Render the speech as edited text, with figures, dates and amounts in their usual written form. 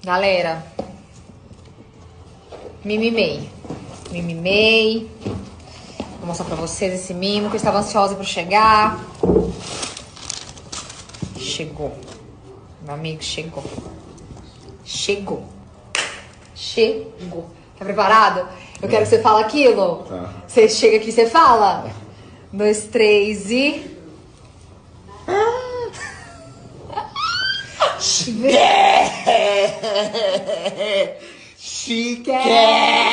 Galera, mimimei. Vou mostrar pra vocês esse mimo que eu estava ansiosa pra chegar. Chegou. Meu amigo, chegou. Chegou. Tá preparado? Eu quero que você fale aquilo. Tá. Você chega aqui e você fala. 1, 2, 3 e... Chiquérrimo!